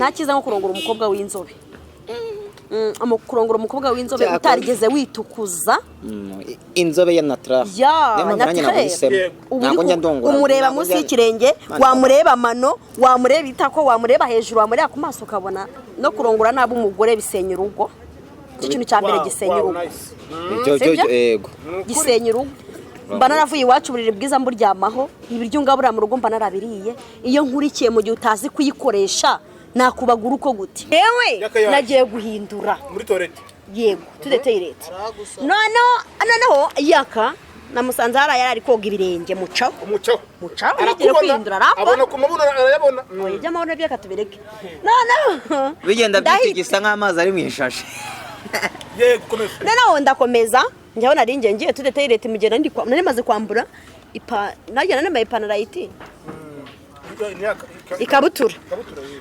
Nakiza nko kurongora umukobwa w'inzobe. Kurongora umukobwa w'inzobe utarigeze witukuza. Inzobe ya natural. Ntabwo njya ndongora. Umureba munsi y'ikirenge, wamureba amano, wamureba itako, wamureba hejuru, wamureba ku maso ukabona no kurongora nabo umugore bisenya urugo. Ikintu cya mbere gisenya urugo. Yego. Gisenya urugo. Mba naravuye iwacu burire bwiza mburyamaho, ibiryo ngabura mu rugo mba narabiriye. Iyo nkurikiye mu gihe utazi kuyikoresha nakubagura uko gute. Yewe nagiye guhindura muri toilette. Yego, tudeteye leta. Noneho yaka namusanze yarari koga ibirenge mucaho. Mucaho nagiye guhindura arapfa. Abona ku mabuno arayabona. Oya amabona byaka tubireke. Noneho bigenda byikigisa nk'amazi ari mu ishashe. Yego komeza. Noneho ndakomeza njyaho nari ngiye tudeteye leta mugenda nari maze kwambura nagiye nambaye ipantaro y'iti. Ikabutura.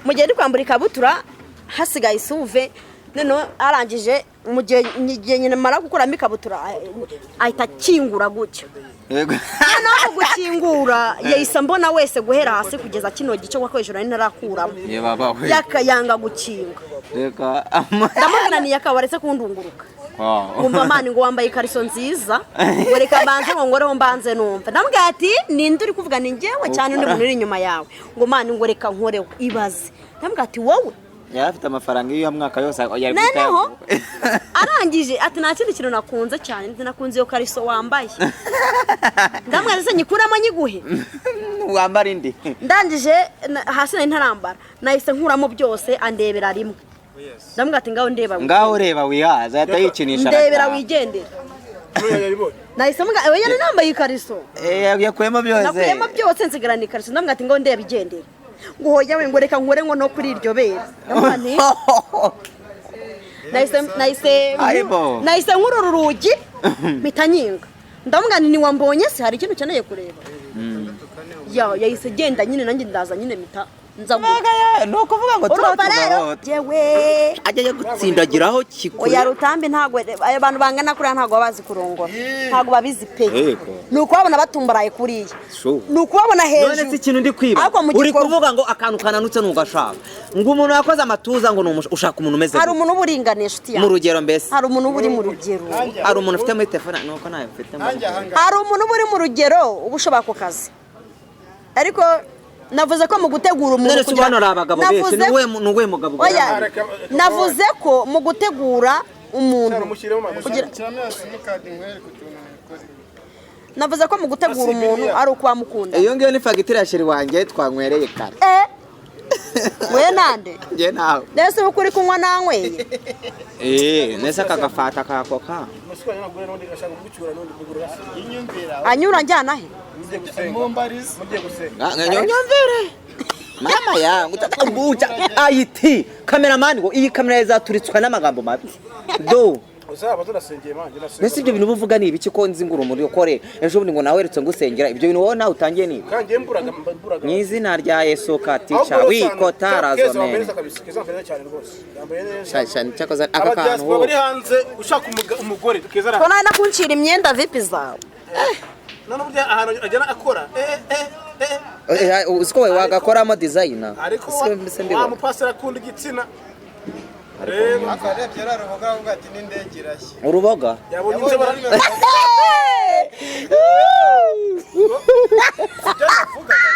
Mugende kwambura ikabutura hasigaye isuve none arangije mugiye nyine mara gukuramo ikabutura ahita kingura gutyo. Yego. None gukingura yahise mbona wese guhera hasi kugeza kino gice wakwejura ni narakuramo. Ye baba we. Yakayanga gukinga. Reka ndamubona ni yakabaretse kundunguruka. Umva mani ngo wambaye ikariso nziza ngo reka banze ngo ngoreho mbanze numva ndambwira ati ninde uri kuvuga ni ngewe cyane undi muntu uri inyuma yawe ngo mani ngo reka nkoreho ibaze ndambwira ati wowe yarafite amafaranga iyo mwaka yose yari kwita arangije ati nta kindi kintu nakunze cyane nakunze iyo kariso wambaye ndambwira se nyikuramo nyiguhe wambara indi ndangije hasi nari ntarambara nahise nkuramo byose andebera rimwe ndambwira ati ngaho reba wihaza yatayikinisha ndebera wigendera nahise mbwa ewe yana nambaye ikariso yakuyemo byose nakuyemo byose nsigarana ikariso ndambwira ati ngaho ndeba igendera ngo hoya we ngo reka nkore ngo no kuri iryo bere nahise nkurura urugi mitanyinga ndambwira ni wambonye se hari ikintu cyaneye kureba yahise genda nyine nanjye ndaza nyine mita no kuvuga ngo turarero jewe ajye gutsindagiraho kikuri oya rutambi ntago abantu bangana kuri ntago babazi kurongora ntago babizi pe nuko babona batumbaraye kuriye nuko babona hejuru none ikintu ndi kwiba uri kuvuga ngo akantu kananutse n'ugashaka ngo umuntu yakoze amatuza ngo ushaka umuntu umeze hari umuntu uburinganisha uti mu rugero mbese hari umuntu uri mu rugero hari umuntu ufite muri telefone nuko nayo ufite hari umuntu uri mu rugero ubushobora ku kazi ariko navuze ko mu gutegura umuntu kugira abagabo benshi nuwe mugabo navuze ko mu gutegura umuntu navuze ko mu gutegura umuntu ari uko wamukunda iyo ngiyo ni fagitire ya sheri wanjye twanywereye kare we nande nge nawe nese uko uri kunywa nanyweye nese akagafata kakoka anyura njyana he nyumvire mama yangu tatakumbucha IT cameraman ngo iyi kamera yazaturitswa n'amagambo mabi do uzaba turasengeye manje nasengeye nese ibyo bintu buvuga ni ibiki ko nzingura muri ukore ejo bundi ngo nawe retse ngusengera ibyo bintu wowe nawe utangiye ni kangiye mburaga mu izina rya Yesu katicha wikota razone cyane cyakoze aka kantu bari hanze ushaka umugore tukezara ko nana kuncira imyenda vipi zawe none burya ahantu ajana akora uziko we wagakoramo designer ariko wa mupasira kundi gitsina rero akarebye raruboga ngo ati n'indege irashye uruboga yabonye inze baravuga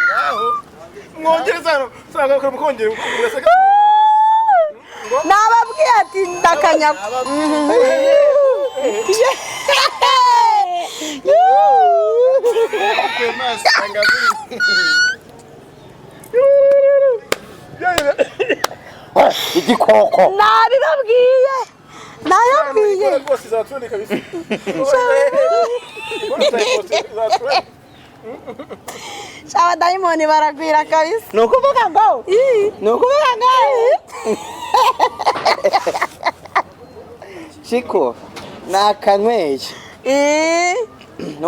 ngaho mwongereza sanga ko mukongera nababwiye ati ndakanya igikoko nabibabwiye rwose zatuni kabisa Shawa daimoni baragwira kabisa nukuvuga ngo Chiko nakanyweye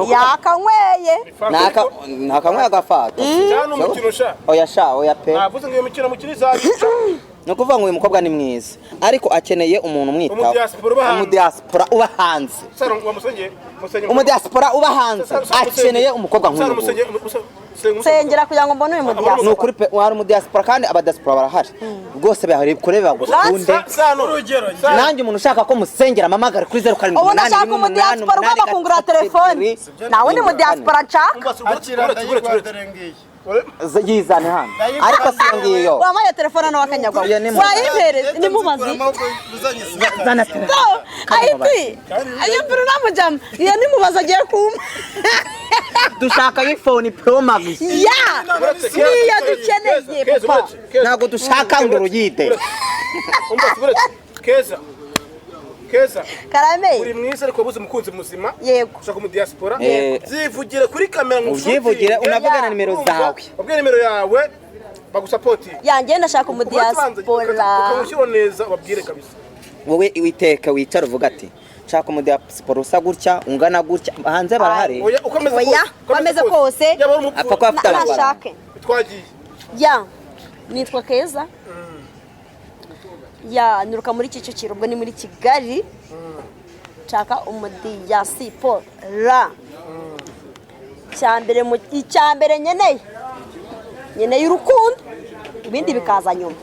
yakanyweye nakanyweye agafata cyane umukino sha oya pe navuze ngo iyo mikino mukino zabica no kuvuga ngo uyu mukobwa ni mwiza ariko akeneye umuntu umwitaho umudiaspora uba hanze umudiaspora uba hanze akeneye umukobwa nk'uyu nsengera kugira ngo mbone uyu mudiaspora ni ukuri pe wari mu diaspora kandi abadiaspora barahari rwose bahari kureba bagukunde nanjye umuntu ushaka ko musengera mamagara kuri 07 ubu ndashaka umudiaspora ugomba kungura telefone nawe ni mudiaspora nshaka yizane hano ariko singiyo wamaye telefone no wakanyagwa wayipereze ni mubazi zana ayiti ayo mbere namujama iyo ni mubaza agiye kuma dushaka iPhone Pro Max ya niyo dukeneye papa ntabwo dushaka ngo ruyite Keza karame uri mwiza ariko buze umukunzi muzima yego ushaka mu diaspora zivugire kuri kamera uvyivugire unavugana nimero zawe ubwe nimero yawe bagusupporti yanjye ndashaka mu diaspora ukamushyira neza ubabwire kabisa wowe witeka wicara uvuga ati nshaka mu diaspora usa gutya ungana gutya hanze barahari oya ukomeze kose apfa ko afite amafaranga twagiye ya nitwa Keza ya niruka muri Kicukiro ubwo ni muri Kigali nshaka umudiaspora icyambere nyeneye urukundo ibindi bikaza nyuma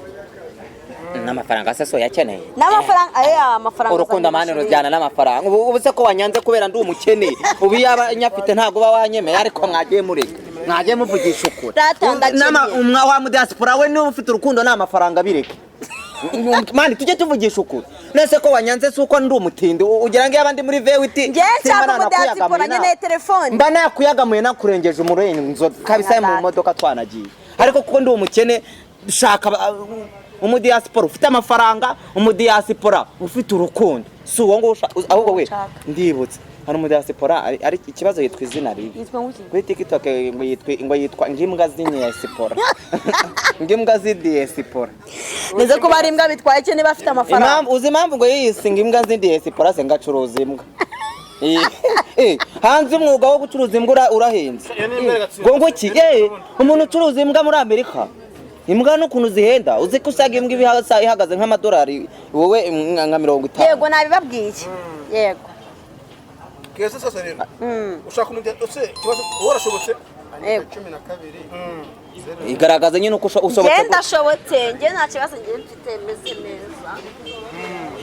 n'amafaranga se so yakeneye n'amafaranga urukundo amane rujyana n'amafaranga ubu se ko wanyanze kubera ndi umukene ubu yaba nyafite ntago ba wanyemeye ariko mwagiye mureka mwagiye muvugisha ukuri umwa wa mu diaspora we niwe ufite urukundo n'amafaranga bireke mani tujye tuvugisha ukuri nese ko wanyanze suko ndi umutindi ugira ngo yabandi muri vewiti ngiye cyangwa mu diaspora nyene telefone mba nakuyagamuye nakurengeje umurenzo kabisa mu modoka twanagiye ariko kuko ndi umukene dushaka umudiaspora ufite amafaranga umudiaspora ufite urukundo si uwo ngo ahubwo we ndibutse hari umudiaspora ari ikibazo yitwa izina ribi kuri TikTok ngo yitwa ngimbwa z'inyesipora ngimbwa z'idiaspora neze ko bari imbwa bitwaye cyane bafite amafaranga uzi impamvu ngo yisinga imbwa z'idiaspora se ngacuruza imbwa hanze umwuga wo gucuruza imbwa urahenze ngo iki umuntu ucuruza imbwa muri Amerika imbwa n'ukuntu zihenda uzi ko usaga imbwa ihagaze nk'amadolari wowe nka 50 yego nabibabwiye yego Keza sasa rero ushaka ikibazo warashobotse yego 12 igaragaza nyine uko ushobotse genda shobotse nge nta kibazo nge mfite meze neza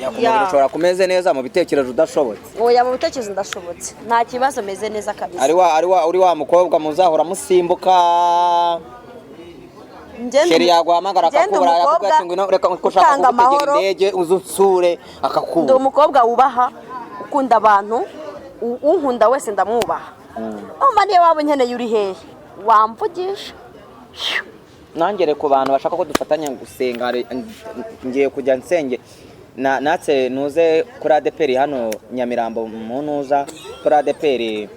yakumubira ushobora kumeze neza mu bitekerezo udashobotse oya mu bitekerezo ndashobotse nta kibazo meze neza kabisa uri wa mukobwa muzahora musimbuka sheri yaguhamagara akakubura yakubwira ngo reka ushaka kugutegera indege uzunsure akakubura ndi umukobwa wubaha ukunda abantu unkunda wese ndamwubaha umva niyo waba unkeneye uri hehe wamvugisha nangere ku bantu bashaka ko dufatanya gusenga ngiye kujya nsenge natse nuze kuri ADPR hano Nyamirambo mu nuza kuri ADPR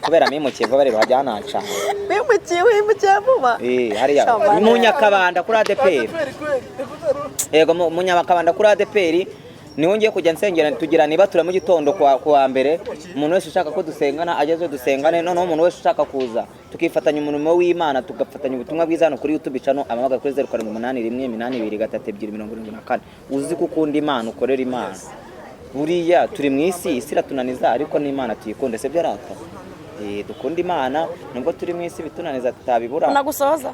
kubera mimukiye vuba rero hajya hanaca wimukiye vuba hariya mu Nyakabanda kuri ADPR yego mu Nyakabanda kuri ADPR niho ngiye kujya nsengera tugira niba tura mu gitondo kwa mbere umuntu wese ushaka ko dusengana ageze dusengane noneho umuntu wese ushaka kuza tukifatanya umurimo w'Imana tugafatanya ubutumwa bwiza hano kuri YouTube channel amamaga kuri 0781823274 uzi ko ukunda Imana ukorera Imana buriya turi mu isi iratunaniza ariko n'Imana tuyikunde se byarata dukunda Imana nubwo turi mu isi bitunaniza tutabibura nagusoza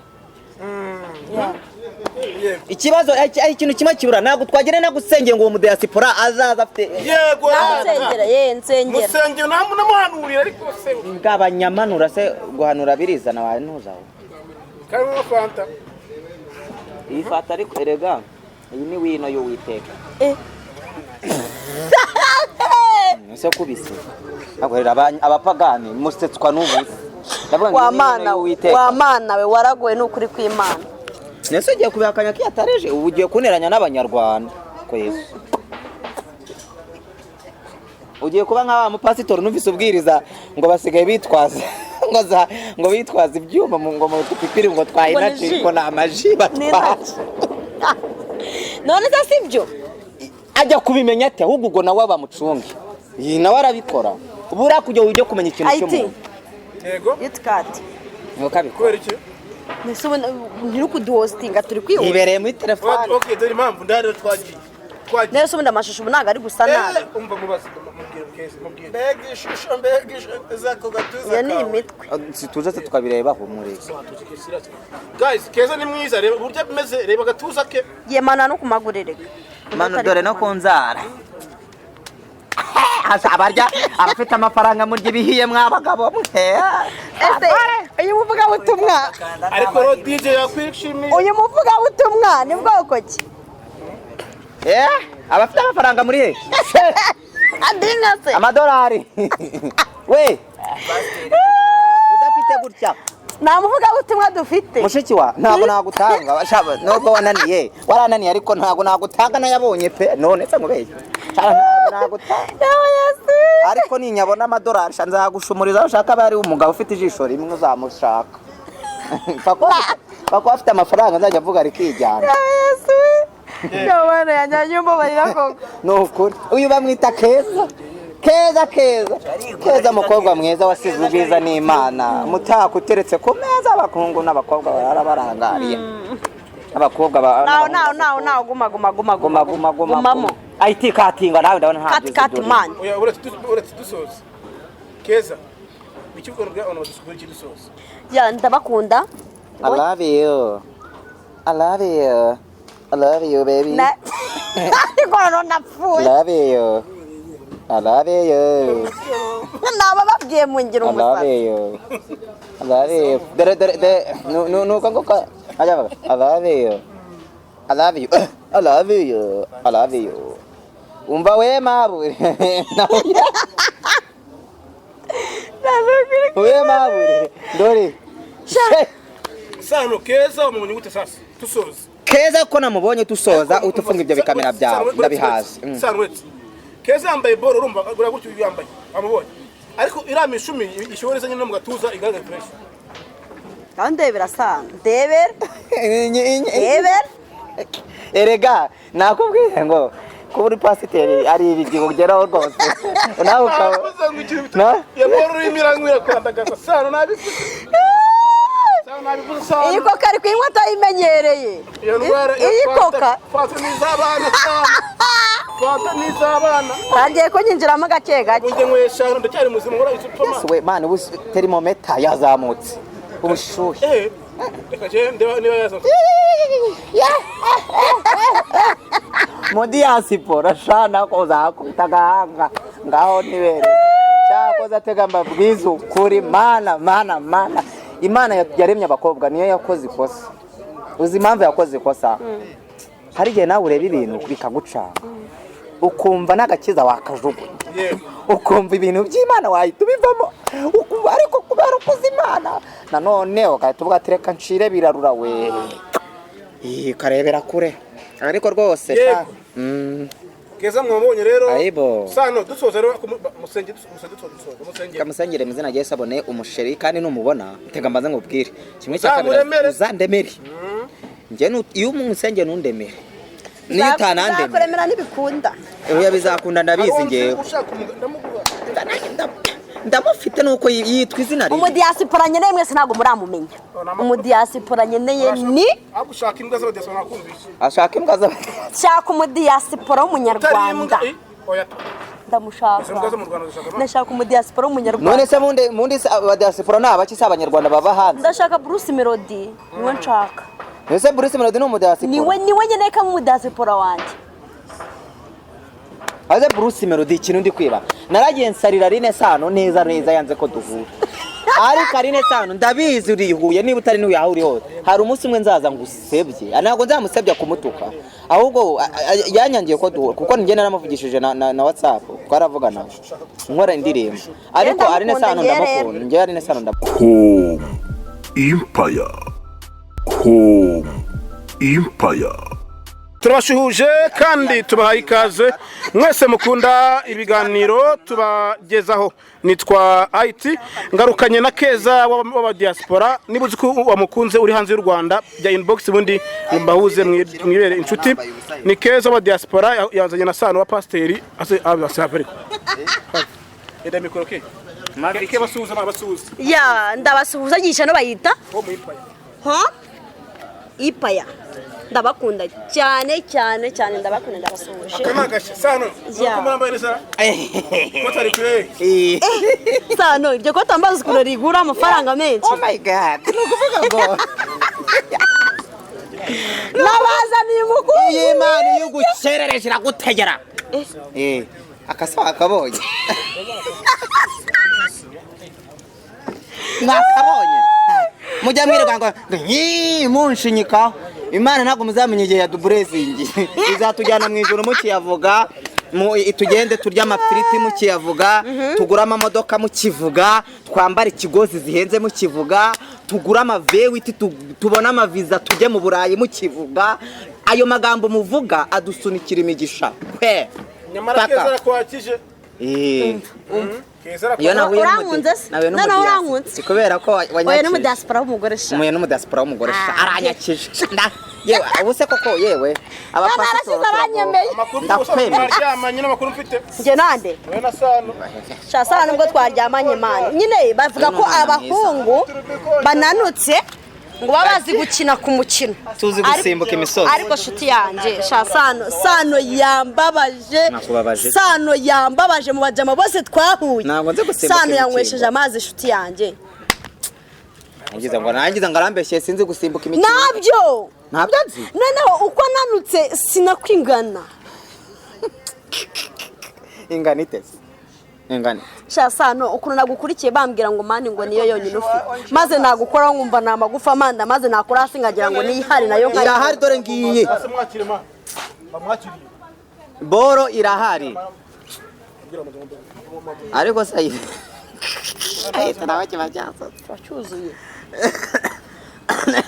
ikibazo ari ikintu kimwe kibura ntabwo twagene nagusengeye ngo uwo mudiaspora azaza afite yego nsengera musengero namuhanurira ariko se ngabanyamanura se guhanura birizana wawe ntuzaho karimo fanta iyi fanta ariko erega iyi ni wino yo witeka ese kubise agorera abapagani musetswa n'ubuzi wa mana we waragoye n'ukuri kw'Imana nese ugiye kubihakanya ko yatareje ubu ugiye kuneranya n'abanyarwanda ko Yesu ugiye kuba nk'aba mupasitori numvise ubwiriza ngo basigaye bitwaza ngo bitwaza ibyuma ngo mu tupipiri ngo twahinaje ngo namaji batwaje none se sibyo ajya kubimenya ate ahubwo ubwo nawe bamucunge iyi nawe arabikora ubu urakujya ujye kumenya ikintu cy'umuntu yego itkati kubera iki nese ntirukuduhostinga turi kwihuta ibereye muri telefone okay dore impamvu ndare twagiye nese ubundi amashusho ubu ntabwo ari gusa nabi umva mubaze mubwira keza mubwire mbega ishusho zako gatuza iyo ni imitwe situze se tukabireba humure guys keza ni mwiza reba uburyo bimeze reba gatuza ke yemana no kumagurereka mano dore no kunzara abarya abafite amafaranga murya ibihiye mwabagabo mwe ese uyu muvuga butumwa ariko ro DJ yakwishimiye uyu muvuga butumwa ni bwoko ki abafite amafaranga muri he andinga se amadolari we udafite gutya nta muvuga butumwa dufite mushiki wa ntabwo nagutanga nubwo wananiye warananiye ariko ntabwo nagutanga nayabonye pe none se ngubeshye nagutanga ariko ninyabona amadolari nzagushumuriza ushaka bari umugabo ufite ijisho rimwe uzamushaka pako afite amafaranga nzajya avuga rikijyana Yabana yanyanyumba barira koko nukuri uyu bamwita keza keza mukobwa mwiza wasize ubwiza n'Imana mutaka uteretse ku meza abakungu n'abakobwa bararangariye abakobwa nawo guma IT katinga nawe ndabona kati man oya uretse dusoza keza bikivuga ngo ono dusukura iki dusoza ya ndabakunda I love you baby Nikono napfuye I love you naba babwiye mu ngiro umusaza I love you dere nuko ngoka aja I love you umva we mabure we mabure dore sano keza umuntu gute sasa tusoza keza ko namubonye tusoza utufunga ibyo bikamera byawe ndabihazi sanwetse keza yambaye boro urumva gura gutyo yambaye amubonye ariko irama 10 ishoreza nyine mu gatuza igaragara fresh ndebera sana ndebera erega nakubwiye ngo kuri pasiteri ari ibigigo geraho rwose nawe ukaba ya boro imirangwira kwandagaza sano nabivuze iyi koka ari kuyinywa atayimenyereye iyi koka fata n'izabana ntagiye ko nyinjiramo gake gake unge nkwesha ndacyari muzima ngora isupama we man ubu thermometer yazamutse ubushuhe reka je niba yaza mu diaspora shana ko zakubita gahanga ngaho nibere cyakoza tegamba bwizu kuri mana Imana yaremye abakobwa niyo yakoze ikosa uzi impamvu yakoze ikosa hari igihe nawe ureba ibintu bikagucanga ukumva n'agakiza wakajugunya ukumva ibintu by'Imana wahita ubivamo ariko kubera ukuza Imana nanone ugahita uvuga ati reka nshire birarura we karebera kure ariko rwose keza mwabonye rero aibo sano dusoza rero musenge kamusengere muzina Yesu abone umusheri kandi numubona tega mbanza ngubwire kimwe cya kabiri uzandemere nge iyo umusenge nundemere niyo utanandemere kuremera nibikunda oya bizakunda ndabizi ngewe ndamufite nuko yitwa izina rye umudiaspora nyene mwese ntago muramumenya umudiaspora nyene ni agushaka imbwa z'abadiaspora nakumvisha ashaka imbwa za shaka umudiaspora w'umunyarwanda oya ndamushaka ndashaka umudiaspora w'umunyarwanda none se mundi abadiaspora n'abaki se abanyarwanda baba hanze ndashaka Bruce Melody niwe nshaka ese Bruce Melody no umudiaspora niwe nyene ka umudiaspora wanje aze Bruce Melody ikintu ndi kwiba naragiye nsarira Rine Sano neza yanze ko duhura ariko Rine Sano ndabizi urihuye niba utari niwe yahuri hose hari umunsi umwe nzaza ngusebye ntabwo nzamusebya kumutuka ahubwo yanyangiye ko duhura kuko njye naramuvugishije na WhatsApp twaravugana nkora indirimbo ariko Rine Sano ndamukunda njye Rine Sano ndamukunda Empire turabashuhuje kandi tubahaye ikaze mwese mukunda ibiganiro tubagezaho nitwa IT ngarukanye na Keza w'aba diaspora nibuze ko wamukunze uri hanze y'u Rwanda bya inbox bundi mbahuze mwibere inshuti ni Keza w'aba diaspora yazanye na Sano wa pasteri asafari eda mikoro ke ke basuhuza abasuhuza ya ndabasuhuza gisha no bayita ho mu Empire ha ipaya ndabakunda cyane cyane cyane ndabakunda ndabasuhuje akamagashya sano nuko murambaye neza ko tari kure sano iryo ko tambaza ukuntu rigura amafaranga menshi oh my god nukuvuga ngo nabazaniye umukungu iyi mani y'ugucerereje iragutegera akasawa akabonye mwakabonye mujya mwirirwa ngo munshinyikaho imana ntabwo muzamenya igihe ya duburesingi izatujyana mu ijoro mukiyavuga tugende turya amafiriti mukiyavuga tugura amamodoka mukivuga twambara ikigozi zihenze mukivuga tugura amavewiti tubona amaviza tujye mu burayi mukivuga ayo magambo muvuga adusunikira imigisha nyamara keza arakwakije iyo nahuye urankunze kubera ko wanyakije n'umudiaspora w'umugore sha umuye n'umudiaspora w'umugore sha aranyakije yewe ubuse koko yewe abapasitoro abanyemeye ndakwemera twaryamanye n'amakuru mfite nge nande we na sano sha sano nubwo twaryamanye mani nyine bavuga ko abahungu bananutse ngo babazi gukina ku mukino tuzi gusimbuka imisozi ariko shuti yanjye sha sano yambabaje sano yambabaje mu bajama bose twahuye ntabwo nze gusimbuka sano yanywesheje amazi shuti yanjye nangiza ngo arambeshye sinzi gusimbuka imikino ntabyo nzi noneho uko nanutse sinakwingana ingana itese ingana sha sano ukuntu nagukurikiye bambwira ngo mani ngo niyo yonyine ufite maze nagukora nkumva na magufa manda maze nakora hasi ngagira ngo niyihari nayo irahari dore ngiye boro irahari ariko sayi nawe kiba cyasotse wacyuzuye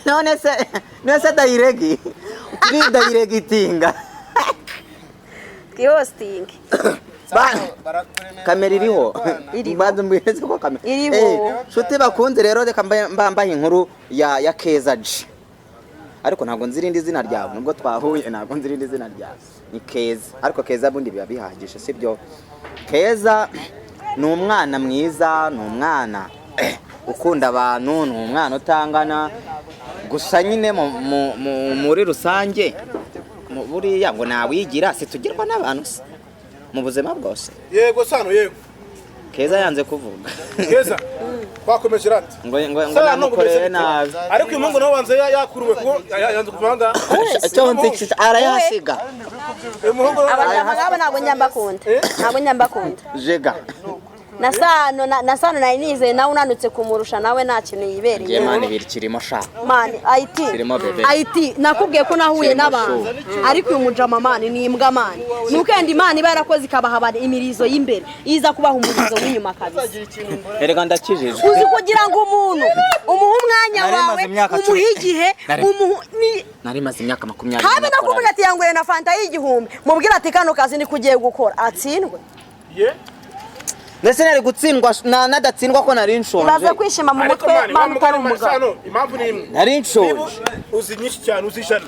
none se dayiregi dayiregitinga twihostingi kamera iriho mbanza mbwireze ko kamera iriho nshuti bakunze rero reka mbambaye inkuru ya Keza G ariko ntabwo nzi irindi zina ryawe nubwo twahuye ntabwo nzi irindi zina ryawe ni Keza ariko Keza bundi biba bihagije sibyo Keza ni umwana mwiza ni umwana ukunda abantu ni umwana utangana gusa nyine muri rusange buriya ngo nawigira situgirwa n'abantu se mu buzima bwose yego sano yego Keza yanze kuvuga Keza twakomeje rati ngo namukoreye nabi ariko uyu mungu nawe wanze yakuruwe kuko yanze kuvanga cyo nzi arayasiga abanyamagabo ntabwo nyambakunda jega na sano nari nizeye nawe unanutse kumurusha nawe nta kintu yibereye mani birikirimo sha mani IT nakubwiye ko nahuye n'abantu ariko uyu mujama mani ni imbwa mani nuko yandi mani iba yarakoze ikabaha imirizo y'imbere iza kubaha umurizo w'inyuma kabisa erega ndakijije uzi kugira ngo umuntu umuhe umwanya wawe umuhe igihe nari maze imyaka 20 habe nakubwira ati yangure na fanta y'igihumbi mubwira ati kano kazi ni kugiye gukora atsindwe ndetse nari gutsindwa nadatsindwa ko nari nshonje uraza kwishima mu mutwe mama utari umugabo impamvu ni imwe nari nshonje uzi nyinshi cyane uzijana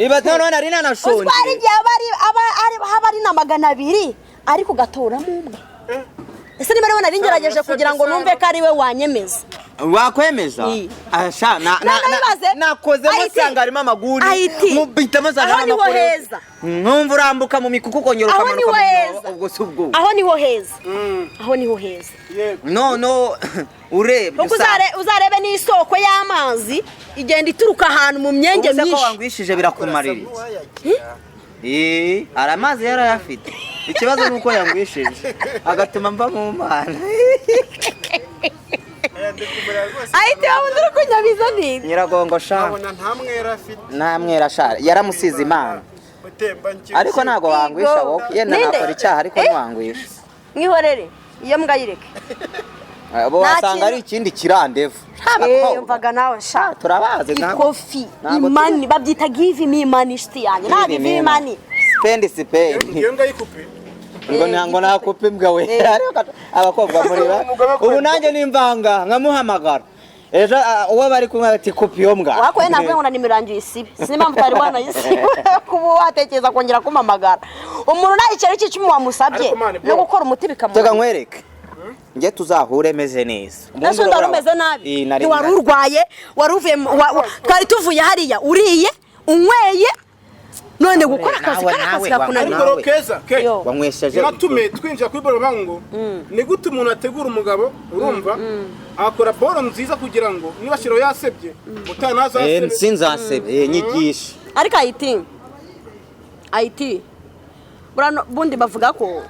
iba none nari nanashonje utwara igihe haba ari na 200 ariko gatoramo umwe ese niba rero nari ngerageje kugira ngo numve ko ari we wanyemeza wakwemeza asha nakoze musanga harimo amaguri mubita mazana n'amakuru numva urambuka mu mikuku kongera ukamanuka ubwo subwo aho niho heza no urebe uzarebe n'isoko y'amazi igenda ituruka ahantu mu myenge myinshi ko wangwishije birakumarira aramazi yarayafite ikibazo nuko yangwishije agatuma mva mu mana ahite wabundura ko nyabiza nini nyiragongo sha nta mwera sha yaramusize imana ariko ntago wangwisha wowe yenda nakora icyaha ariko ntiwangwisha mwihorere iyo mbwa yireke bo wasanga ari ikindi kirandevu yumvaga nawe sha turabaze ikofi imani babyita give me money shiti yanjye nta give me money spend iyo mbwa yikupe ngo nakupe mbwa we abakobwa mureba ubu nanjye nimvanga nkamuhamagara ejo uwo bari kumwe ati kopi yo mbwa wakoye ntabwo ngo na nimero yanjye isibe sinimba mutari bwana isibe kuba watekereza kongera kumamagara umuntu nayicare cy'icumi wamusabye no gukora umuti bikamuha tega nkwereke nge tuzahure meze neza ese ndarumeze nabi wari urwaye wari uvuye twari tuvuye hariya uriye unyweye none gukora akazi nawe, kakunanira ariko keza Yo. wanywesheje natume twinjira kuri boro bango ni gute umuntu ategura umugabo urumva akora boro nziza kugira ngo niba shiro yasebye utanazasebe sinzasebe nyigisha ariko IT bundi bavuga ko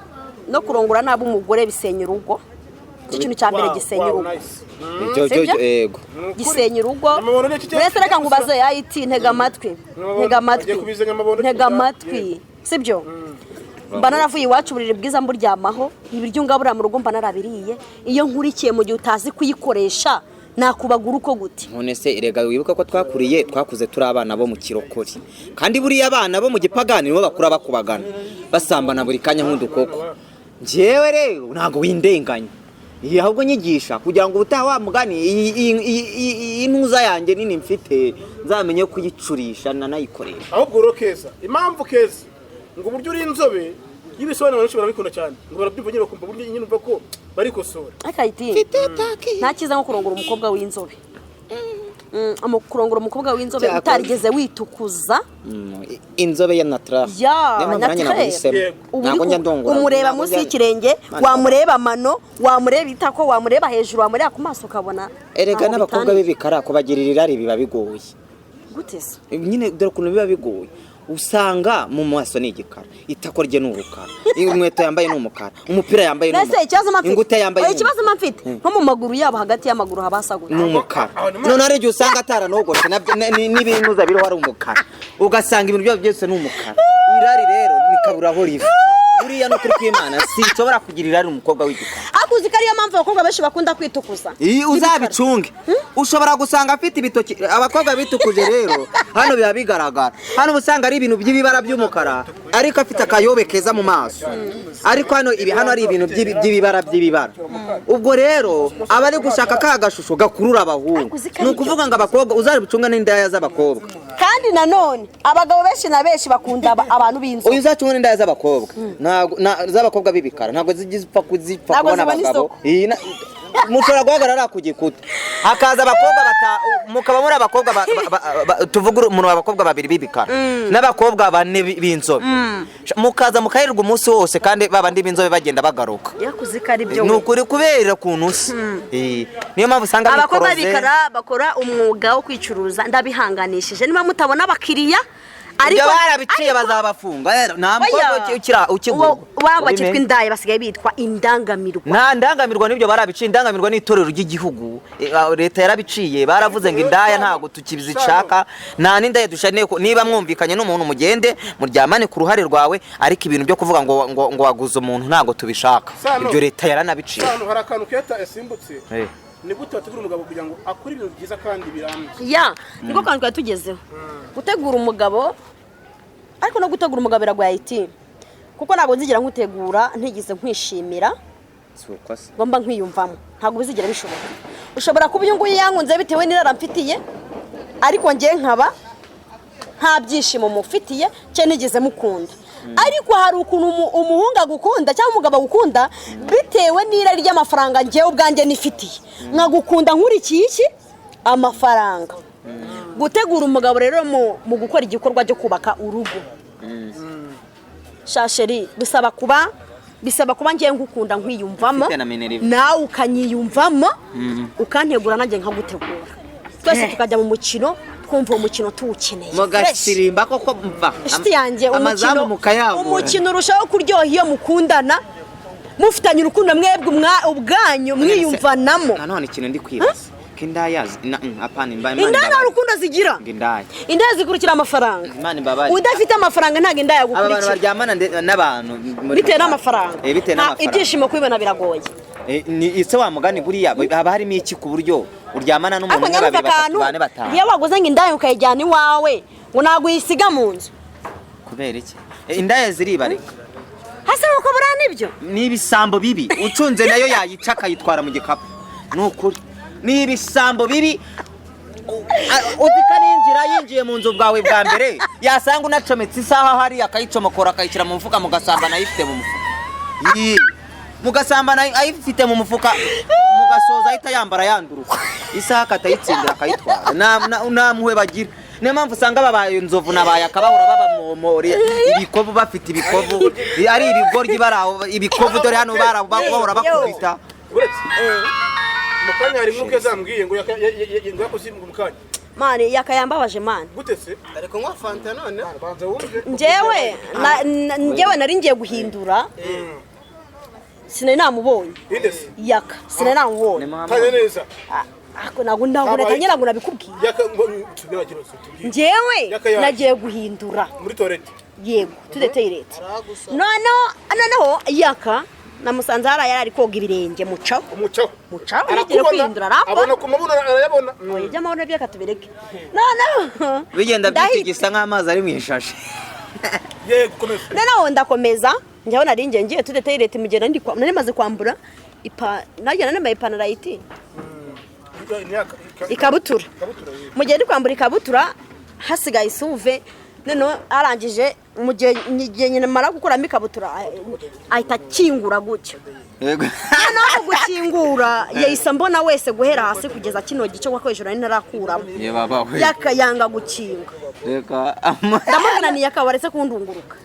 no kurongora nabo umugore bisenya urugo ikintu cya mbere gisenya urugo yego gisenya urugo mbese reka ngubaze IT ntega amatwi sibyo mba naravuye iwacu uburiri bwiza mburyamaho ibiryo ngabura mu rugo mba narabiriye iyo nkurikiye mu gihe utazi kuyikoresha nakubagura uko gute none se erega wibuka ko twakuze turi abana bo mu kirokori kandi buriya abana bo mu gipagani nibo bakura bakubagana basambana buri kanya nk'udukoko njyewe rero ntago windenganya ahubwo nyigisha kugira ngo ubutaha wa mugani iyi ntuza yanjye nini mfite nzamenye kuyicurisha nanayikoresha ahubwo urokeza impamvu keza ngo uburyo uri inzobe yibisobanuro benshi barabikunda cyane ngo barabyumva nyine bakumva buryo nyine umva ko barikosora nta cyiza nko kurongora umukobwa w'inzobe kurongora umukobwa w'inzobe utarigeze witukuza inzobe ya natural umureba munsi y'ikirenge wamureba amano wamureba itako wamureba hejuru wamureba ku maso ukabona erega n'abakobwa b'ibikara kubagirira irari biba bigoye gute se nyine dore ukuntu biba bigoye usanga mu maso ni igikara itako rye n'ubukara inkweto yambaye n'umukara umupira yambaye n'umukara ingute yambaye ikibazo mfite nko mu maguru yabo hagati y'amaguru habasagura n'umukara none ari igihe usanga ataranogoshe n'ibinuza biriho ari umukara ugasanga ibintu byose n'umukara irari rero nikaburaho riva buriya no kuri kw'Imana sinshobora kugira irari umukobwa w'igikara akuzi ko ariyo mpamvu abakobwa benshi bakunda kwitukuza uzabicunge ushobora gusanga afite ibitoki abakobwa bitukuje rero hano biba bigaragara hano usanga ari ibintu by'ibibara by'umukara ariko afite akayobe keza mu maso ariko hano ari ibintu by'ibibara ubwo rero aba ari gushaka kagashusho gakurura abahungu ni ukuvuga ngo abakobwa uzabicunga n'indaya z'abakobwa kandi nanone abagabo benshi na benshi bakunda abantu b'inzobe uzacunga n'indaya z'abakobwa z'abakobwa b'ibikara ntabwo zipfa kubona abagabo mushobora guhagarara ku gikuta hakaza abakobwa mukaba muri abakobwa tuvuga umuntu abakobwa babiri b'ibikara n'abakobwa bane b'inzobe mukaza mukahirirwa umunsi wose kandi babandi b'inzobe bagenda bagaruka ni ukuri kubera ukuntu usa niyo mpamvu usanga abakobwa b'ibikara bakora umwuga wo kwicuruza ndabihanganishije niba mutabona abakiriya ariko barabiciye bazabafunga nta mukobwa ukigurwa bakitwa indaya basigaye bitwa indangamirwa nta ndangamirwa n'ibyo barabiciye indangamirwa n'itorero ry'igihugu leta yarabiciye baravuze ngo indaya ntago tukibizishaka nta n'indaya dushaniye niba mwumvikanye n'umuntu mugende muryamane ku ruhare rwawe ariko ibintu byo kuvuga ngo waguze umuntu ntago tubishaka ibyo leta yaranabiciye hari akantu keta yasimbutse ni gute wategura umugabo kugira ngo akore ibintu byiza kandi birambye niko kantu twari tugezeho gutegura umugabo ariko no gutegura umugabo biragoye IT kuko ntabwo nzigira nkutegura ntigize nkwishimira ngomba nkwiyumvamo ntabwo bizigira bishoboka ushobora kuba uyu nguyu yankunze bitewe n'irara mfitiye ariko ngiye nkaba nta byishimo mufitiye cye nigeze mukunda ariko hari ukuntu umuhungu agukunda cyangwa umugabo agukunda bitewe n'irari ry'amafaranga ngewe ubwanjye nifitiye nkagukunda nkurikiye iki amafaranga gutegura umugabo rero mu gukora igikorwa cyo kubaka urugo shasheri bisaba kuba ngiye ngukunda nkwiyumvamo nawe ukanyiyumvamo ukantegura nanjye nkagutegura twese tukajya mu mukino twumva uwo mukino tuwukeneye mugasirimba koko mva inshuti yanjye umukino urushaho kuryoha iyo mukundana mufitanye urukundo mwebwe ubwanyu mwiyumvanamo nanone ikintu ndi kwibaza indaya nta rukundo zigira indaya zikurikira amafaranga udafite amafaranga ntabwo indaya gukurikira abantu baryamana n'abantu bitewe n'amafaranga ibyishimo kubibona biragoye ise wa mugani buriya haba harimo iki ku buryo uryamana n'umuntu babiri batatu bane batanu iyo waguze ngo indaya ukayijyana iwawe ngo ntabwo uyisiga mu nzu kubera iki indaya ziribarika hasi nuko buriya nibyo ni ibisambo bibi ucunze nayo yayica akayitwara mu gikapu ni ukuri ni ibisambo bibi uzikaninjira yinjiye mu nzu bwawe bwa mbere yasanga unacometse isaha hari akayicomokora akayishyira mu mufuka mugasambana ayifite mu mufuka mugasambana ayifite mu mufuka mugasoza ahita yambara yanduruka isaha akatayitsindira akayitwara nta muhwe bagira niyo mpamvu usanga babaye inzovu nabaye akabahura babamomori ibikovu bafite ibikovu ari ibigoryi baraho ibikovu dore hano bahora bakubita mukanya hari nk'uko yazambwiye ngo yakoze mu mukanya mani yakayambabaje mani gute se ariko nkwa fanta none banza wumve njyewe nari ngiye guhindura sinari namubonye yaka sinari namubonye kandi neza ako ntabwo natanyira ngo nabikubwiye njyewe nagiye guhindura muri toilette yego tudeteye leta noneho yaka namusanze hariya yari ari koga ibirenge mucaho yagiye kwihindura abona ku mabuno arayabona ijya amabona byaka tubireke noneho bigenda byikigisa nk'amazi ari mu ishashi yego komeza noneho ndakomeza njyewe nari ngiye tudeteye leta imugenda nari maze kwambura nagiye nambaye ipantaro y'iti ikabutura mu gihe ndi kwambura ikabutura hasigaye isuve noneho arangije mu gihe nyine mara gukuramo ikabutura ahita akingura gutyo noneho gukingura yahise mbona wese guhera hasi kugeza kino gice wako hejuru nari narakuramo yakayanga gukinga ndamubona ni yakabaretse kundunguruka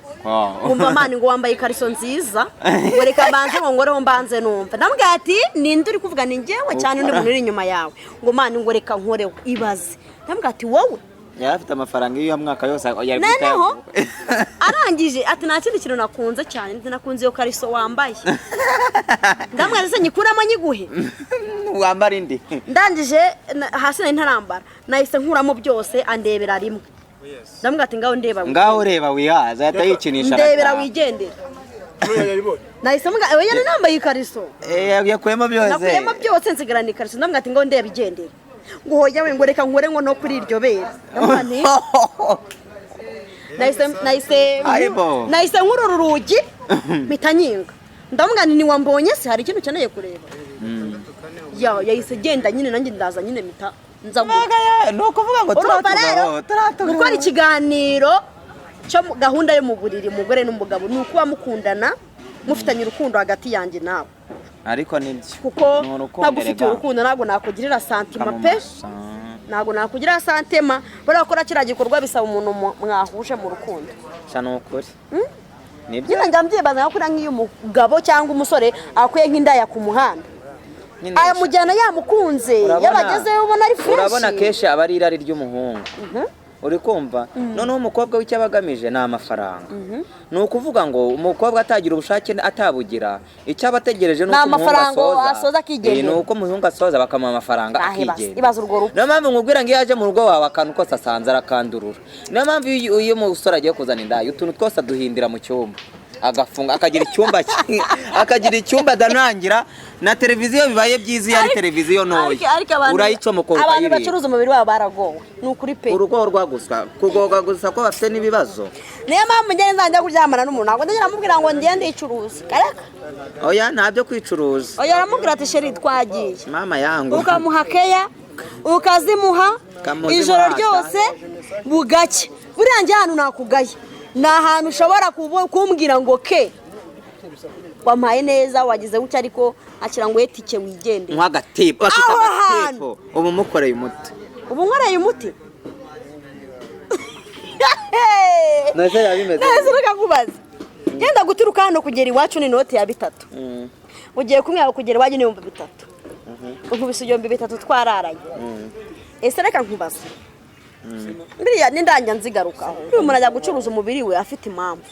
umva mani ngo wambaye ikariso nziza ngo reka mbanze ngo ngoreho mbanze numva ndamubwira ati ninde uri kuvuga ni njyewe cyane undi muntu uri inyuma yawe ngo mani ngo reka nkoreho ibaze ndamubwira ati wowe yari afite amafaranga iyo mwaka yose yari noneho arangije ati nta kindi kintu nakunze cyane nakunze iyo kariso wambaye ndamubwira se nyikuramo nyiguhe wambara indi ndangije hasi nari ntarambara nahise nkuramo byose andebera rimwe ndamubwira ati ngaho reba wihaza yahita yikinisha ndebera wigendera nahise mubwira we yari nambaye ikariso yakuyemo byose nsigarana ikariso ndamubwira ati ngaho ndeba igendera ngo hoya we ngo reka nkore ngo no kuri iryo bere nahise nkurura urugi mpita nyinga ndamubwira ni wambonye se hari ikintu ukeneye kureba yahise genda nyine nanjye ndaza nyine mpita nza ni ukuvuga ngo gukora ikiganiro cyo gahunda yo mu buriri umugore n'umugabo ni ukuba mukundana mufitanye urukundo hagati yanjye nawe ariko nibyo kuko ntabwo ufite urukundo ntabwo nakugirira santima pe ntabwo nakugirira santima barakora kiriya gikorwa bisaba umuntu mwahuje mu rukundo cyane ukuri nibyo njya mbyibaza kuri nk'iyo umugabo cyangwa umusore akuye nk'indaya ku muhanda ayamujyana yamukunze yabagezeyo ubona ari fresh urabona kenshi aba ari irari ry'umuhungu uri kumva noneho umukobwa w'icyo abagamije ni amafaranga ni ukuvuga ngo umukobwa atagira ubushake atabugira icyo aba ategereje ni uko umuhungu asoza akigendera ni uko umuhungu asoza bakamuha amafaranga akigendera ibaza urwo rugo niyo mpamvu nkubwira ngo iyo yaje mu rugo wawe akantu kose asanze arakandurura niyo mpamvu iyo umusore agiye kuzana indaya utuntu twose aduhindira mu cyumba agafunga akagira icyumba adanangira na televiziyo bibaye byiza iyo ari televiziyo ntoya urayicomokora abantu bacuruza umubiri wabo baragowe ni ukuri pe urugo rwagusa kugoga gusa ko bafite n'ibibazo niyo mpamvu njye nzajya kuryamana n'umuntu ntabwo ndagera amubwira ngo ngende icuruza kareka oya ntabyo kwicuruza oya aramubwira ati sheri twagiye mama yangu ukamuha keya ukazimuha ijoro ryose bugacye buriya njye ahantu nakugaye ni ahantu ushobora kumbwira ngo ke wampaye neza wagize gutya ariko akira ngo etike wigendere nk'agatipo bafite agatipo ubu mukoreye umuti ubu nkoreye umuti nase yabimeze nase rekakubaza genda guturuka hano kugera iwacu ni note ya 3 ugiye kumwe kugera iwacu ni 3 unkubise ibyo 3 twararanye ese reka nkubaza biriya n'indanja nzigarukaho uyu umuntu ajya gucuruza umubiri we afite impamvu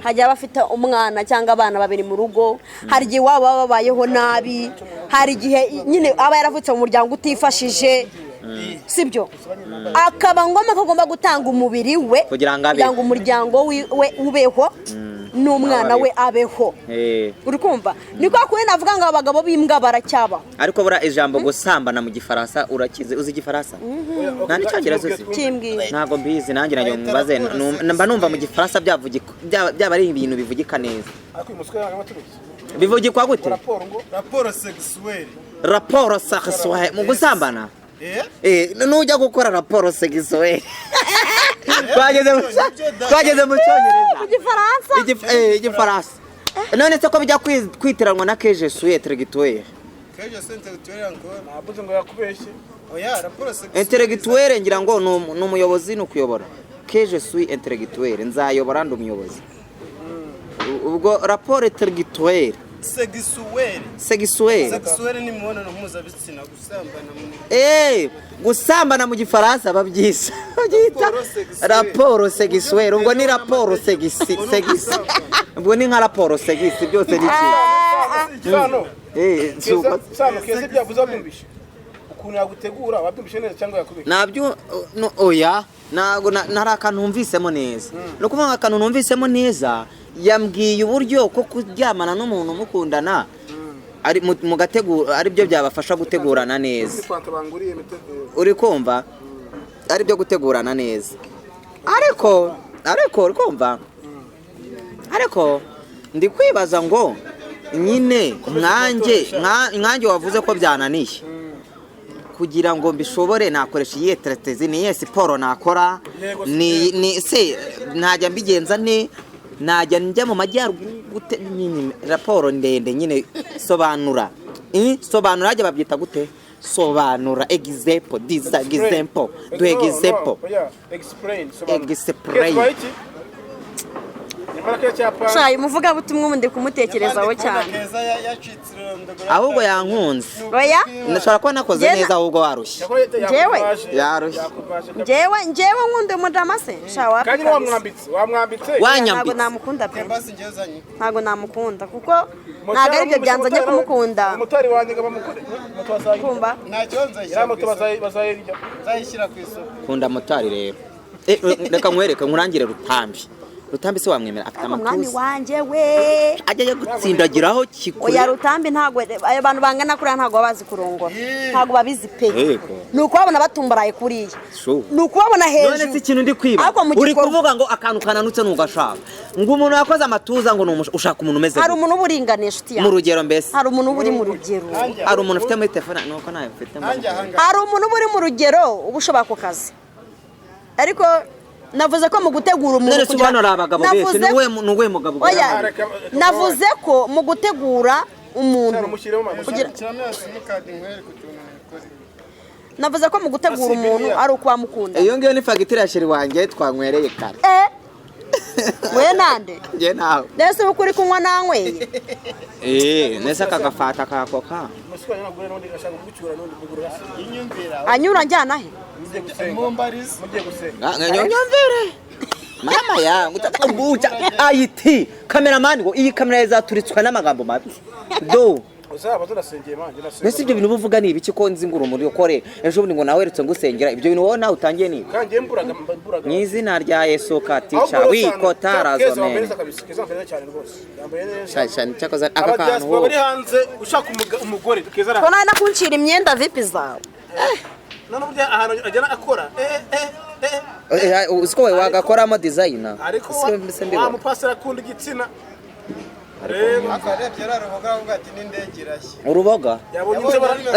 hajya bafite umwana cyangwa abana babiri mu rugo hari igihe waba babayeho nabi hari igihe nyine aba yaravutse mu muryango utifashije sibyo akaba ngombwa ko agomba gutanga umubiri we kugira ngo umuryango we ubeho n'umwana we abeho uri kumva niko kuri navuga ngo abagabo b'imbwa baracyabaho ariko bura ijambo gusambana mu gifaransa urakize uzi igifaransa nta n'icyongereza uzi ntabwo mbizi nanjye nayo mubaze mba numva mu gifaransa byaba ari ibintu bivugika neza bivugikwa gute raporo sexuelle mu gusambana nujya gukora raporo sexuelle twageze mu cyongereza igifaransa none se ko bijya kwitiranwa na keje suye teregituwere keje sente tutorial encore nabuze ngo yakubeshye oya raporo sexuelle intellectuel ngira ngo ni umuyobozi n'ukuyobora que je suis intellectuel nzayobora ndi umuyobozi ubwo rapport intellectuel sexuelle ni mibonano mpuzabitsina gusambana mu gifaransa babyisa babyita rapport sexuelle ubwo ni rapport sexy ubwo ni nka rapport sexy byose ni sano kese byavuze abyumvishe ukuntu yagutegura wabyumvishe neza cyangwa yakubeshye nabyo oya nago nari akantu numvisemo neza no kuvuga akantu numvisemo neza yambwiye uburyo ko kuryamana n'umuntu mukundana ari mu gategura ari byo byabafasha gutegurana neza uri kumva ari byo gutegurana neza ariko uri kumva ariko ndi kwibaza ngo nyine nkanjye wavuze ko byananiye kugira ngo mbishobore nakoresha iyi tretezi ni siporo nakora ni se najya mbigenza ne najya njya mu majyaruguru raporo ndende nyine sobanura hajya babyita gute sobanura example do example explain shayi muvuga butumwe ubundi kumutekerezaho cyane ahubwo yankunze oya ndashobora kuba nakoze neza ahubwo warushye yarushye njyewe nkunde umudama se shawa kandi wamwambitse ntabwo namukunda pe ntabwo namukunda kuko ntabwo ari byo byanzanye kumukunda umutari wanjye ngabamukore kumva ya moto bazayirya zayishyira ku isoko kunda motari rero reka nkwereke nkurangire Rutambi se wamwemera afite amatuza umwami wanje we ajya gutsindagiraho kikure oya Rutambi ntabwo ayo bantu bangana kuri ntabwo babazi kurongora ntabwo babizi pe nuko babona batumbaraye kuriya nuko babona hejuru none se ikintu ndi kwiba uri kuvuga ngo akantu kananutse n'ugashaka ngo umuntu yakoze amatuza ngo ushaka umuntu umeze hari umuntu uburinganisha utiya mu rugero mbese hari umuntu uri mu rugero hari umuntu ufite muri telefone nuko nayo ufite hari umuntu uri mu rugero uba ushobora ku kazi ariko navuze ko mu gutegura umuntu kugira nuwe mugabo navuze ko mu gutegura umuntu navuze ko mu gutegura umuntu ari uko bamukunda iyo ngiyo ni fagitire ya sheri wanjye twanywereye kare we nande nge nawe nese ukuri kunywa nanyweye nese akagafata kakoka anyura njyana he nyumvire mama yangu tatabuja IT cameraman ngo iyi kamera yazaturitswa n'amagambo mabi do uzaba turasengeye manje nese ibyo bintu buvuga ni ibiki ko nzi nguru muri ukore ejo bundi ngo nawe weretse ngusengera ibyo bintu wowe nawe utangiye ni kangiye mburaga mu izina rya Yesu katicha wikota razomene cyane cyakoze aka kantu wo bari hanze ushaka umugore keza ko nawe nakuncira imyenda vipi zawe none burya ahantu ajana akora usiko wewe wagakoramo designer ariko amupasira kundi gitsina akarebye araruboga avuga ati n'indege irashye uruboga yabonye ibyo baravuga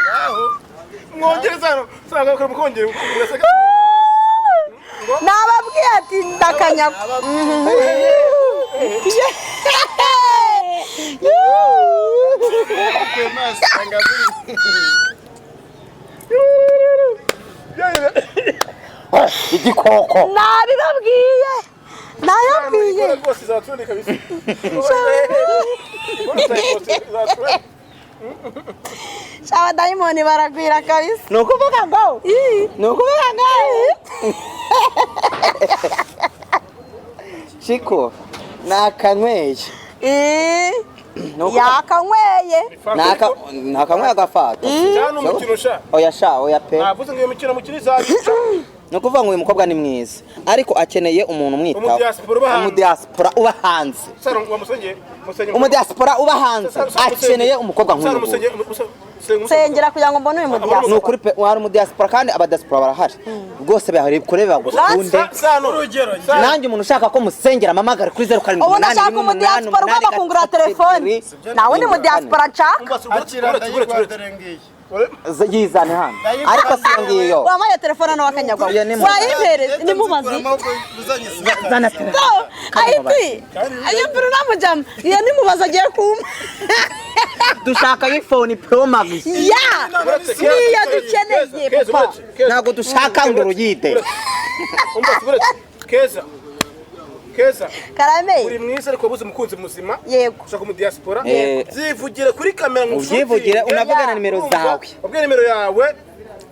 ngaho mwongereza sanga ko mukongera nababwiye ati ndakanya igikoko nabibabwiye nayabwiye rwose zatunda kabisa shawa diamond baragwira kabisa nukuvuga ngo Chiko nakanyweye yakanyweye nakanyweye agafata cyane umukino sha oya pe navuze ngo iyo mikino zabica nukuvuga ngo uyu mukobwa ni mwiza ariko akeneye umuntu umwitaho umudiaspora uba hanze umudiaspora uba hanze akeneye umukobwa nk'uyu sengera kugira ngo mbone uyu mudiaspora ni ukuri pe wari umudiaspora kandi abadiaspora barahari rwose bahari kure bagukunde nanjye umuntu ushaka ko musengera amamagare kuri 07 ubu ndashaka umudiaspora ugomba kungura telefone nawe ni mudiaspora nshaka yizane hano ariko si ngiyo wamaye telefone nawe akanyagwa wayihereze nimubazi zana telefone ayiti ayo mbere namujama iyo nimubaza agiye kuma dushaka iPhone Pro Max ya niyo dukeneye papa ntabwo dushaka ngo urugite Keza karame uri mwiza ariko wabuze umukunzi muzima yego ushaka mu diaspora zivugire kuri kamera ngo uvyivugire unavugana nimero zawe ubwe nimero yawe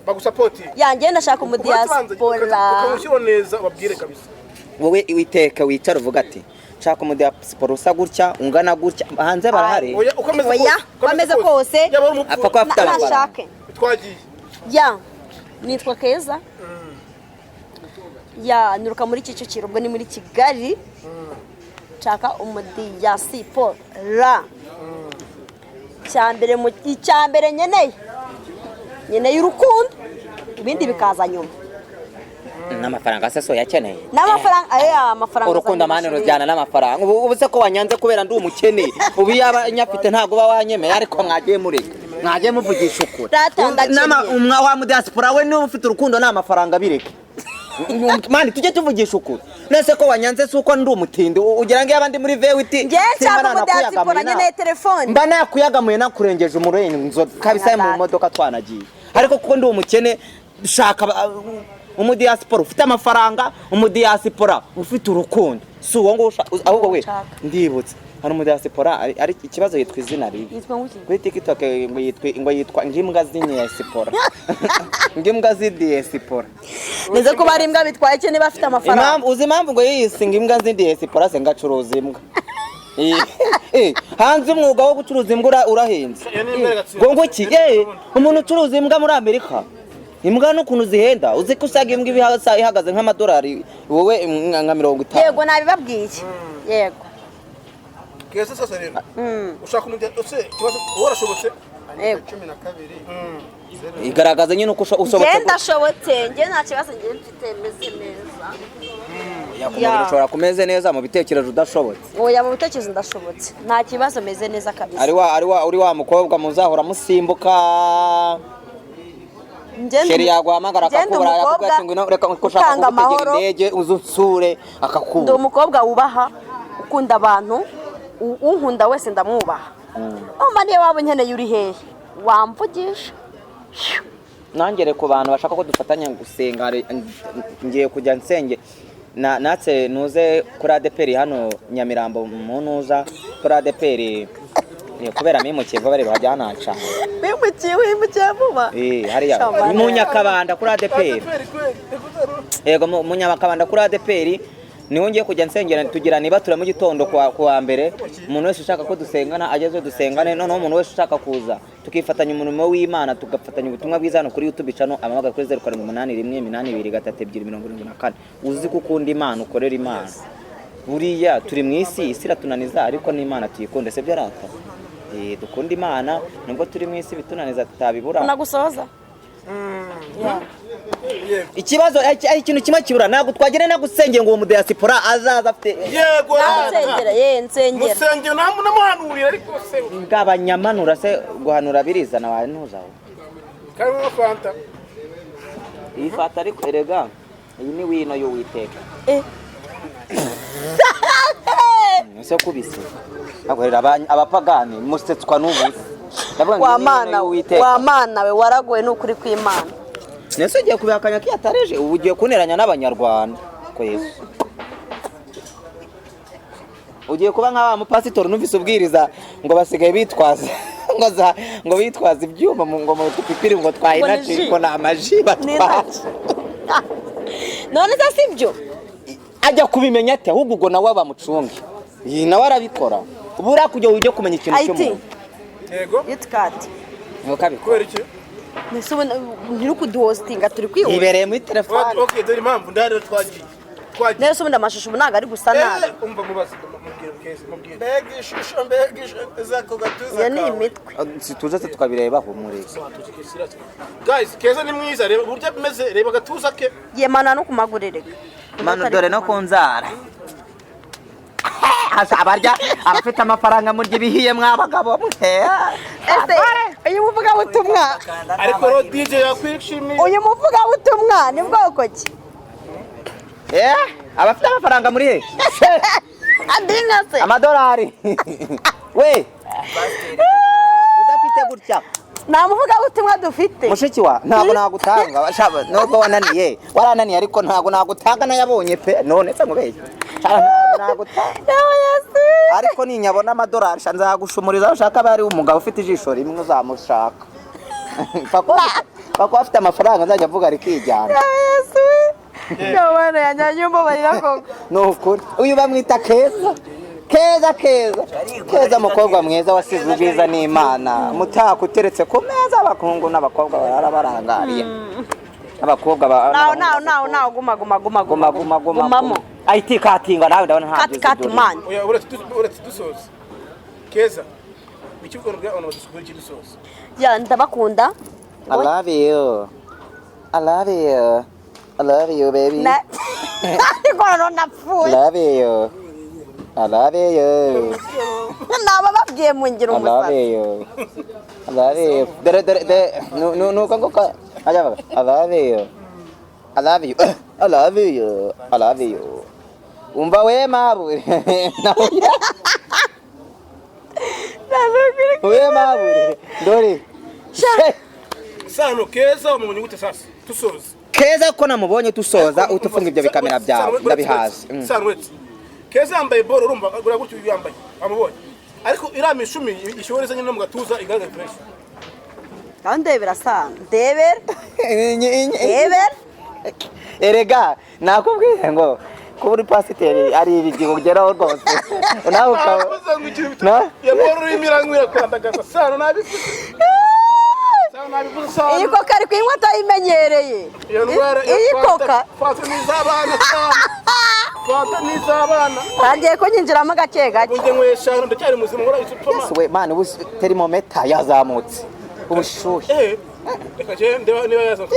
bagusapoti yanjye ndashaka mu diaspora ukamushyira neza ubabwire kabisa wowe witeka wicara uvuga ati shaka mu diaspora usa gutya ungana gutya hanze barahari oya ukomeze kose apfa ko afite abashake twagiye ya nitwa Keza ya niruka muri Kicukiro ubwo ni muri Kigali nshaka umudiyasipora icyambere nyeneye urukundo ibindi bikaza nyuma n'amafaranga se so yakeneye amafaranga urukundo amane rujyana n'amafaranga ubu se ko wanyanze kubera ndi umukene ubu yaba nyafite ntago ba wanyemeye ariko mwagiye muvugisha ukuri wa mu diaspora we niba ufite urukundo n'amafaranga bireke mani tujye tuvugisha ukuri nese ko wanyanze se uko ndi umutindi ugira ngo yabandi muri vewiti mba nakuyagamuye nakurengeje umurenzo kabisa mu modoka twanagiye ariko kuko ndi umukene dushaka umudiaspora ufite amafaranga umudiaspora ufite urukundo si uwo ngo ahubwo we ndibutse hari umudiaspora ari ikibazo yitwa izina ribi kuri TikTok ngo yitwa ngimbwa z'inyesipora ngimbwa z'idiaspora neze ko bari imbwa bitwaye cyane bafite amafaranga uzi impamvu ngo yisinga imbwa z'idiaspora se ngacuruza imbwa hanze umwuga wo gucuruza imbwa urahenze ngo iki umuntu ucuruza imbwa muri Amerika imbwa n'ukuntu zihenda uzi ko usaga imbwa ihagaze nk'amadolari wowe nka 50 yego nabibabwiye yego Keza sasa rero ushaka ikibazo warashobotse 12 igaragaza nyine uko ushobotse genda shobotse nge nta kibazo nge mfite meze neza yakumubira ushobora kumeze neza mu bitekerezo udashobotse oya mu bitekerezo ndashobotse nta kibazo meze neza kabisa uri wa mukobwa muzahora musimbuka Sheri yaguhamagara akakubura yakubwira ati ngo reka ushaka kutegera indege uzunsure akakubura ndi umukobwa wubaha ukunda abantu unkunda wese ndamwubaha umva niyo waba nkeneye uri hehe wamvugisha nangere ku bantu bashaka ko dufatanya gusenga ngiye kujya nsenge natse nuze kuri ADPR hano Nyamirambo mu nuza kuri ADPR kubera mimukiye bari bajyana nca wimukiye vuba hariya mu Nyakabanda kuri ADPR yego mu Nyakabanda kuri ADPR niho ngiye kujya nsengera tugira niba tura mu gitondo kwa mbere umuntu wese ushaka ko dusengana ageze dusengane noneho umuntu wese ushaka kuza tukifatanya umurimo w'Imana tugafatanya ubutumwa bwiza hano kuri YouTube channel amamaga kuri 0781823274 uzi ko ukunda Imana ukorera Imana buriya turi mu isi iratunaniza ariko n'Imana tuyikunde se byarata dukunda Imana nubwo turi mu isi bitunaniza tutabibura nagusoza ikibazo ari ikintu kimwe kibura ntabwo twagire nagusengeye ngo uwo mudiaspora azaza afite yego nsengera musengero namuhanurira ariko se ngabanyamanura se guhanura birizana wawe ntuzaho karimo fanta iyi fata ariko erega iyi ni wino yo witeka nse kubise agorera abapagani musetswa n'ubuzi wa mana we waragoye n'ukuri kw'Imana nese ugiye kubihakanya ko yatareje ubu ugiye kuneranya n'abanyarwanda ko Yesu ugiye kuba nk'aba mupasitori numvise ubwiriza ngo basigaye bitwaza ngo bitwaza ibyuma ngo mu tupipiri ngo twayinaje ngo namaji batwaje none se sibyo ajya kubimenya ate ahubwo ngo nawe bamucunge iyi nawe arabikora ubura kujya ujye kumenya ikintu cy'umuntu yego yitkati kubera iki nese ntirukuduhostinga turi kwihuta ibereye muri telefone okay dore impamvu ndari twagiye nese ubundi amashusho ntago ari gusa nabi umva mubaze mubwire Keza mubwire mbega ishusho mbega zako gatuza ni imitwe situze se tukabireba humure guys Keza ni mwiza reba burya bimeze reba gatuza ke yemana no kumagurereka mano dore no kunzara abarya abafite amafaranga murya ibihiye mwabagabo mwe. ese uyu muvugabutumwa ariko rero DJ yakwishimiye. uyu muvugabutumwa ni bwoko ki? abafite amafaranga muri he adinase amadolari we udafite gutya nta muvugabutumwa dufite. mushiki wa ntabwo nagutanga nubwo wananiye warananiye ariko ntabwo nagutanga nayabonye pe none se mubeshye nagutanga ariko ninyabona amadolari nzagushumuriza ushaka bari umugabo ufite ijisho rimwe uzamushaka pako afite amafaranga nzajya avuga rikijyana Yabana yanyanye umbabarira koko. Nukuri uyu bamwita Keza mukobwa mwiza wasize ubwiza n'Imana mutaka uteretse ku meza abakungu n'abakobwa barabarangariye abakobwa nawo guma IT katinga nawe ndabona nta kati man. Oya uretse dusoza. Keza. Ikibwo rubya ono dusubira iki dusoza. Ya ndabakunda. I love you baby. Niko napfuye. I love you. Naba babwiye mu ngiro umusaza. I love you. No kangoka. Aja I love you. Umba we mabure. We mabure. Dori. Sano Keza umuntu gute sasa? Tusoza. Keza ko namubonye tusoza utufunga ibyo bikamera byawe ndabihazi. Sano Keza yambaye boro urumva agura gutyo yambaye amubonye. Ariko irama ishumi ishoreza nyine mu gatuza igaragara fresh. Ndebera sana. Ndebera. Erega nakubwiye ngo kuburi pasiteri ari ibigigo geraho rwose. Nawe ukaba ya boro imirangwira kwandagaza sano nabivuze. Iyi koka ari kuyinywa atayimenyereye. Iyi koka fata n'izabana agiye kunyinjiramo gake gake. Unge nkwesha ndacyari muzima ngora isupoma. we man ubu thermometer yazamutse ubushuhe. Reka je niba yaza.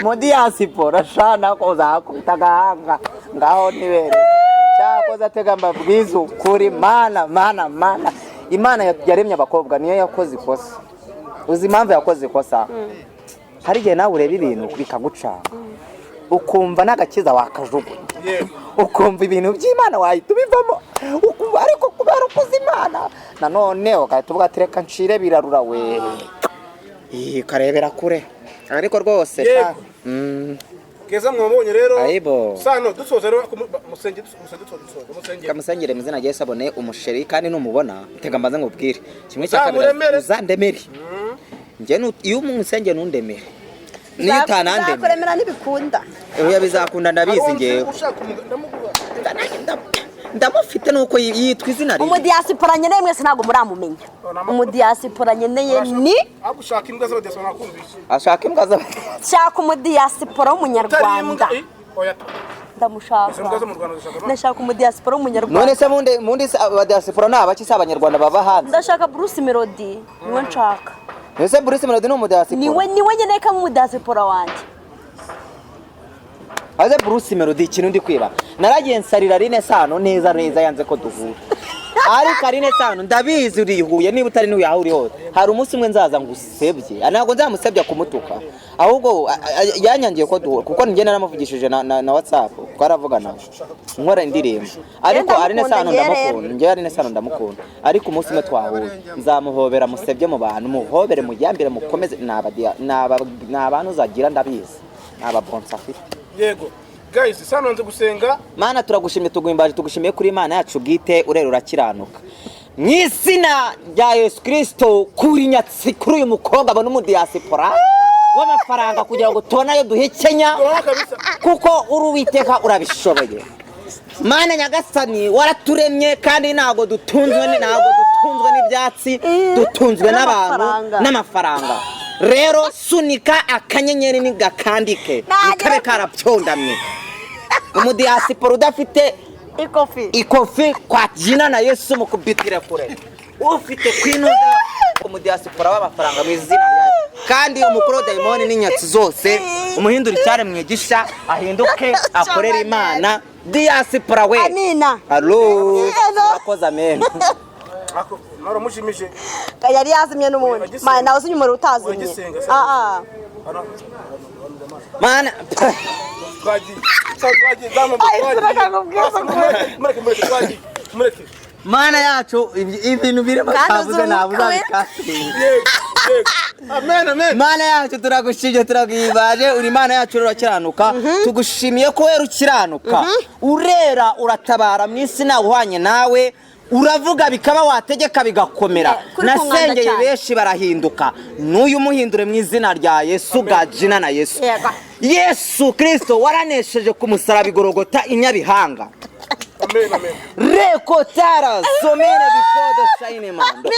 Modi yasipora shana ko zakutaganga ngaho nibere. Cyakoza tega mbabwizo kuri mana Imana yaremye abakobwa niyo yakoze ikosa. Uzi impamvu yakoze ikosa? Hari igihe nawe ureba ibintu bikagucanga. Ukumva n'agakiza wakajugunya. Ukumva ibintu by'Imana wahita ubivamo. Ukumva ariko kubera ukuza Imana. Nanone ukahita uvuga ati reka nshire birarura we. Karebera kure. Ariko rwose Keza mwabonye rero. Aibo. Sano dusoza rero musenge. Kamusengere muzina giye sabone umusheri kandi numubona tega mbaza ngubwire. Kimwe cyakabira uzandemere. Nje iyo umusenge nundemere. Niyo utanandemere. Zakuremera nibikunda. Oya bizakunda ndabizi ngewe. Ndamufite nuko yitwa izina rye. Umudiaspora nyene mwese ntago muramumenya. Umudiaspora nyene ni agushaka imbwa z'abadiaspora nakumvisha. Ashaka imbwa za. Shaka umudiaspora w'umunyarwanda. Oya. Ndamushaka. Ndashaka umudiaspora w'umunyarwanda. None se mundi abadiaspora nabaki se abanyarwanda baba hanze. Ndashaka Bruce Melody. Niwe nshaka. Ese Bruce Melody no umudiaspora. Niwe nyene ka umudiaspora wanje. Aze Bruce Melody ikintu ndi kwiba. Naragiye nsarira Rine Sano neza yanze ko duhura. Ariko Rine Sano ndabizi urihuye niba utari n'uyu aho uri hose. Hari umunsi umwe nzaza ngusebye. Ntabwo nzamusebya kumutuka. Ahubwo yanyangiye ko duhura kuko njye naramuvugishije na WhatsApp. Twaravugana. Nkora indirimbo. Ariko Rine Sano ndamukunda. Njye Rine Sano ndamukunda. Ariko umunsi umwe twahuye. Nzamuhobera musebye mu bantu. Muhobere mujyambire mukomeze n'abantu uzagira ndabizi. Aba bonsa afite. Yego guys Sano nze gusenga. Mana turagushimye tugwimbaje tugushimiye kuri Imana yacu bwite urero urakiranuka. Mw'izina rya Yesu Kristo kuri nyatsi kuri uyu mukobwa abona umudiaspora w'amafaranga kugira ngo tubonayo duhekenya kuko uruwiteka urabishoboye. Mana nyagasani waraturemye kandi ntago dutunzwe n'ibyatsi dutunzwe n'abantu n'amafaranga. Rero sunika akanyenyeri nigakandike nikabe karapyondamye. Umudiaspora udafite ikofi kwa jina na Yesu mukubitire kure. Ufite kwinuza umudiaspora w'amafaranga mw'izina rya kandi umukuru daimoni n'inyatsi zose umuhindura cyane mwigisha ahinduke akorera Imana diaspora we amina alo Yego. akoza amen ako naramushimije yari yazimye n'ubundi mana nawe uzi umuriro utazimye Uragisenga, se? mana twagiye zamu mureke mana yacu ibintu birimo kabuze nabuza bikasiye amen mana yacu turagushimye turaguhibaje uri mana yacu urakiranuka tugushimiye ko wera ukiranuka urera uratabara mu isi nawe uhwanye nawe uravuga bikaba wategeka bigakomera nasengeye benshi barahinduka n'uyu muhindure mu izina rya Yesu gajina na Yesu Yesu Kristo waranesheje ku musaraba igorogota inyabihanga Reko tara somene before the shine mando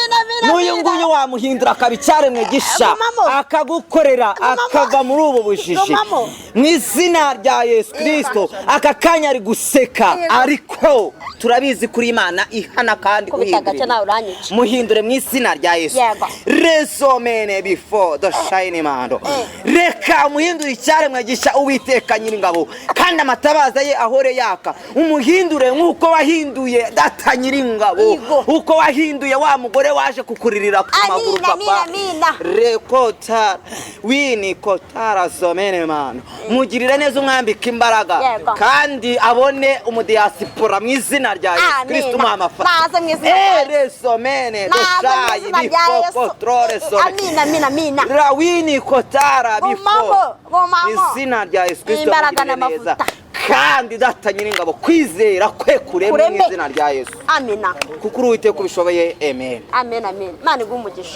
n'uyu nguyu wamuhindura akabicaremwe gisha akagukorera akava muri ubu bujiji mu izina rya Yesu Kristo aka kanya ari guseka ariko turabizi kuri Imana ihana kandi guhindura muhindure mu izina rya Yesu resomene before the shine mando reka muhindure icyaremwe gisha uwiteka nyiringabo kandi amatabaza ye ahore yaka umuhindure nkuko wahinduye data nyiringabo uko wahinduye wa mugore waje kukuririra ku maguru papa rekota wini kotara somene mano mugirire neza umwambika imbaraga kandi abone umudiaspora mu izina rya Yesu Kristo mwamafa resomene doshayi bifo controle somene amina rawini kotara bifo izina rya Yesu Kristo mugirire neza kandi data nyiringabo kwizera kwe kuremwe mu izina rya Yesu amina kuko uruwite kubishoboye amen amen Mana iguhe umugisha